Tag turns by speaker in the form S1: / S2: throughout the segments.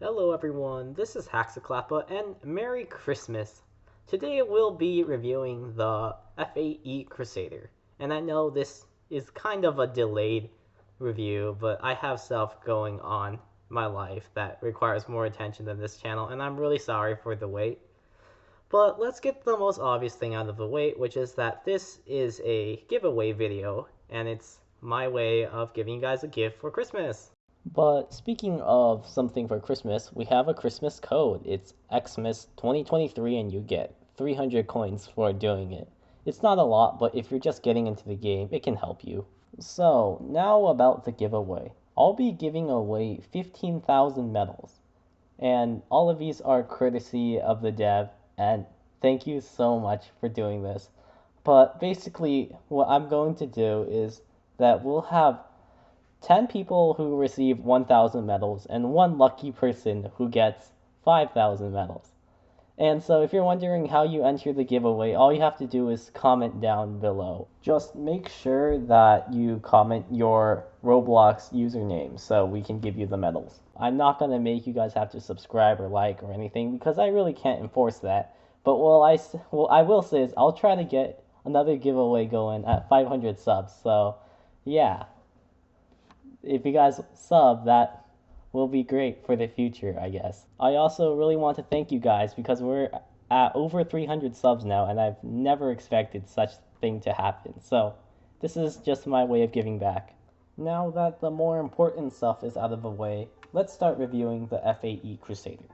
S1: Hello everyone, this is Haxaclappa and Merry Christmas! Today we'll be reviewing the F-8E Crusader. And I know this is kind of a delayed review, but I have stuff going on my life that requires more attention than this channel, and I'm really sorry for the wait. But let's get the most obvious thing out of the way, which is that this is a giveaway video, and it's my way of giving you guys a gift for Christmas.
S2: But speaking of something for Christmas, we have a Christmas code. It's Xmas 2023 and you get 300 coins for doing it. It's not a lot, but if you're just getting into the game, it can help you. So, now about the giveaway. I'll be giving away 15,000 medals. And all of these are courtesy of the dev, and thank you so much for doing this. But basically, what I'm going to do is that we'll have 10 people who receive 1,000 medals and one lucky person who gets 5,000 medals. And so if you're wondering how you enter the giveaway, all you have to do is comment down below. Just make sure that you comment your Roblox username so we can give you the medals. I'm not going to make you guys have to subscribe or like or anything because I really can't enforce that. But what I will say is I'll try to get another giveaway going at 500 subs. So yeah, if you guys sub, that will be great for the future, I guess. I also really want to thank you guys because we're at over 300 subs now, and I've never expected such thing to happen. So this is just my way of giving back. Now that the more important stuff is out of the way, let's start reviewing the F-8E Crusader.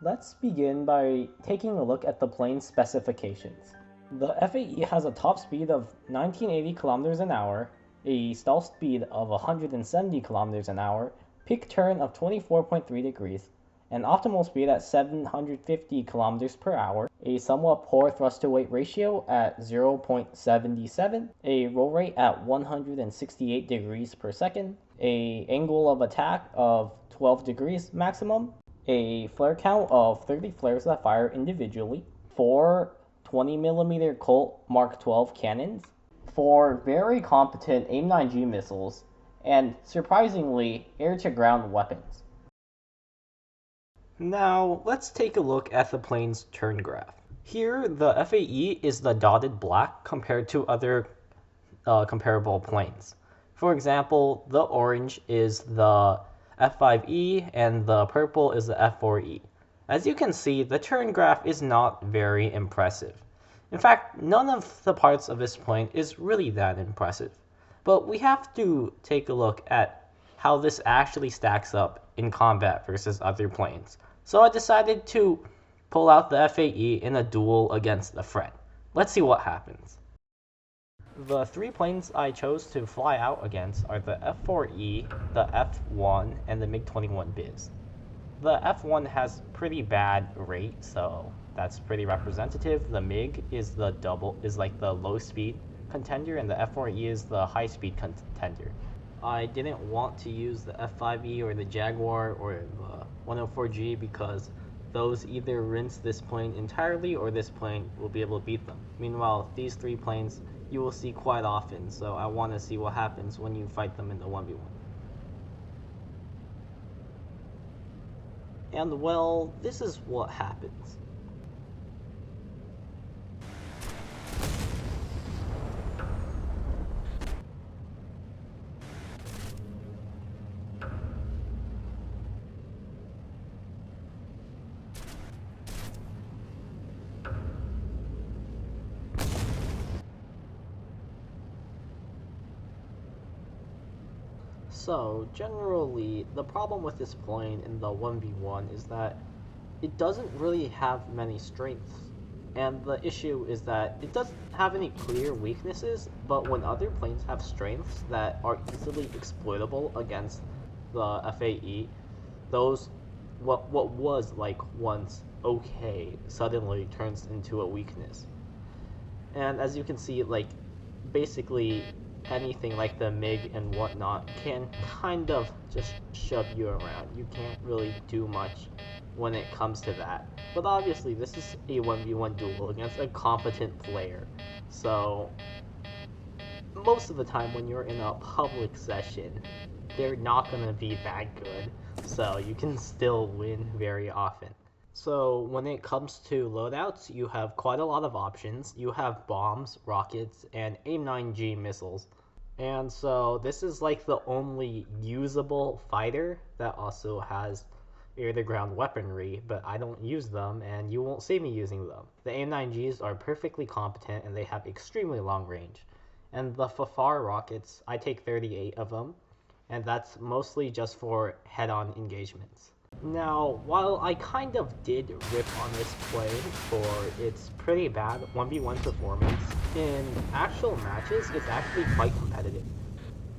S2: Let's begin by taking a look at the plane's specifications. The F-8E has a top speed of 1980 kilometers an hour, a stall speed of 170 kilometers an hour, peak turn of 24.3 degrees, an optimal speed at 750 kilometers per hour, a somewhat poor thrust-to-weight ratio at 0.77, a roll rate at 168 degrees per second, a angle of attack of 12 degrees maximum, a flare count of 30 flares that fire individually, 4 20mm Colt Mark 12 cannons, 4 very competent AIM-9G missiles, and surprisingly, air-to-ground weapons.
S1: Now, let's take a look at the plane's turn graph. Here, the F-8E is the dotted black compared to other comparable planes. For example, the orange is the F-5E and the purple is the F-4E. As you can see, the turn graph is not very impressive. In fact, none of the parts of this plane is really that impressive. But we have to take a look at how this actually stacks up in combat versus other planes. So I decided to pull out the F-8E in a duel against a friend. Let's see what happens. The 3 planes I chose to fly out against are the F-4E, the F-1, and the MiG-21 Biz. The F-1 has pretty bad rate, so that's pretty representative. The MiG is like the low speed contender, and the F-4E is the high speed contender. I didn't want to use the F-5E or the Jaguar or the 104G because those either rinse this plane entirely or this plane will be able to beat them. Meanwhile, these 3 planes you will see quite often, so I want to see what happens when you fight them in the 1v1. And well, this is what happens. So, generally, the problem with this plane in the 1v1 is that it doesn't really have many strengths. And the issue is that it doesn't have any clear weaknesses, but when other planes have strengths that are easily exploitable against the F-8E, those, what was like once okay, suddenly turns into a weakness. And as you can see, like, basically anything like the MiG and whatnot can kind of just shove you around. You can't really do much when it comes to that. But obviously, this is a 1v1 duel against a competent player. So, most of the time when you're in a public session, they're not going to be that good, so you can still win very often. So when it comes to loadouts, you have quite a lot of options. You have bombs, rockets, and AIM-9G missiles. And so this is like the only usable fighter that also has air-to-ground weaponry, but I don't use them, and you won't see me using them. The AIM-9Gs are perfectly competent, and they have extremely long range. And the Fafar rockets, I take 38 of them, and that's mostly just for head-on engagements. Now, while I kind of did rip on this plane for its pretty bad 1v1 performance, in actual matches, it's actually quite competitive.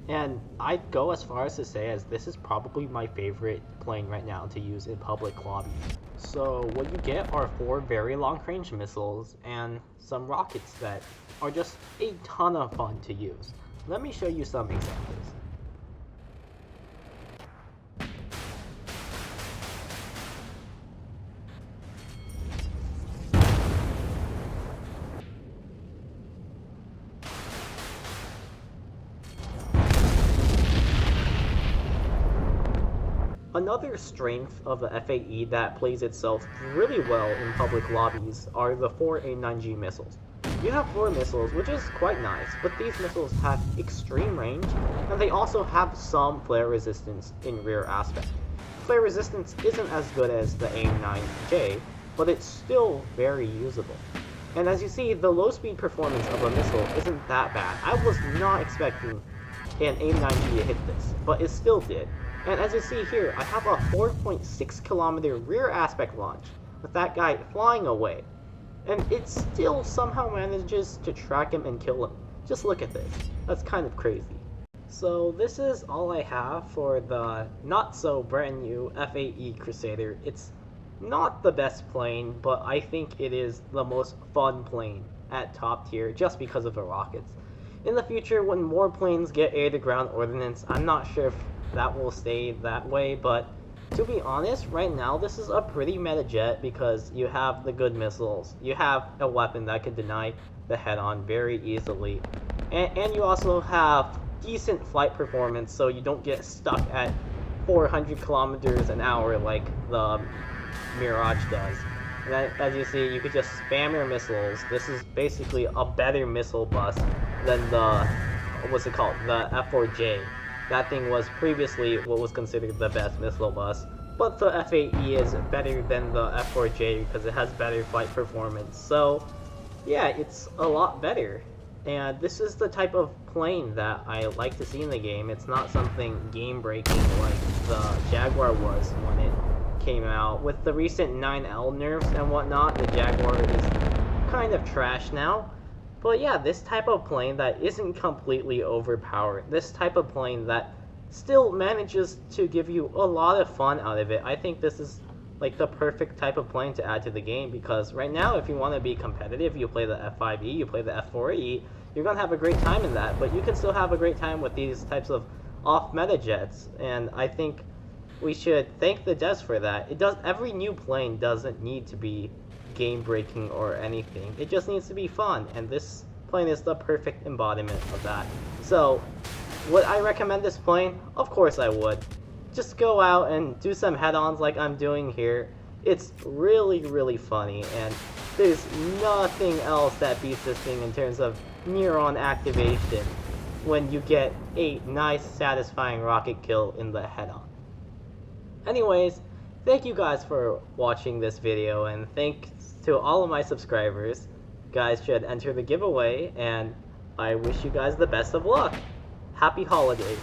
S1: And I'd go as far as to say as this is probably my favorite plane right now to use in public lobbies. So what you get are 4 very long-range missiles and some rockets that are just a ton of fun to use. Let me show you some examples. Another strength of the F-8E that plays itself really well in public lobbies are the 4 AIM-9G missiles. You have 4 missiles, which is quite nice, but these missiles have extreme range, and they also have some flare resistance in rear aspect. Flare resistance isn't as good as the AIM-9J, but it's still very usable. And as you see, the low speed performance of a missile isn't that bad. I was not expecting an AIM-9G to hit this, but it still did. And as you see here, I have a 4.6 kilometer rear aspect launch with that guy flying away. And it still somehow manages to track him and kill him. Just look at this. That's kind of crazy. So this is all I have for the not so brand new F-8E Crusader. It's not the best plane, but I think it is the most fun plane at top tier just because of the rockets. In the future, when more planes get air-to-ground ordnance, I'm not sure if that will stay that way, but to be honest, right now this is a pretty meta jet because you have the good missiles, you have a weapon that can deny the head-on very easily, and you also have decent flight performance so you don't get stuck at 400 kilometers an hour like the Mirage does. And as you see, you could just spam your missiles. This is basically a better missile bus than the, what's it called, the F-4J. That thing was previously what was considered the best missile bus, but the F-8E is better than the F-4J because it has better flight performance. So yeah, it's a lot better. And this is the type of plane that I like to see in the game. It's not something game-breaking like the Jaguar was when it came out. With the recent 9L nerfs and whatnot, the Jaguar is kind of trash now. But yeah, this type of plane that isn't completely overpowered, this type of plane that still manages to give you a lot of fun out of it, I think this is like the perfect type of plane to add to the game, because right now if you want to be competitive, you play the F-5E, you play the F-4E, you're going to have a great time in that, but you can still have a great time with these types of off-meta jets, and I think we should thank the devs for that. Every new plane doesn't need to be game-breaking or anything. It just needs to be fun, and this plane is the perfect embodiment of that. So, would I recommend this plane? Of course I would. Just go out and do some head-ons like I'm doing here. It's really, really funny, and there's nothing else that beats this thing in terms of neuron activation when you get a nice, satisfying rocket kill in the head-on. Anyways, thank you guys for watching this video, and thanks to all of my subscribers. You guys should enter the giveaway, and I wish you guys the best of luck. Happy holidays.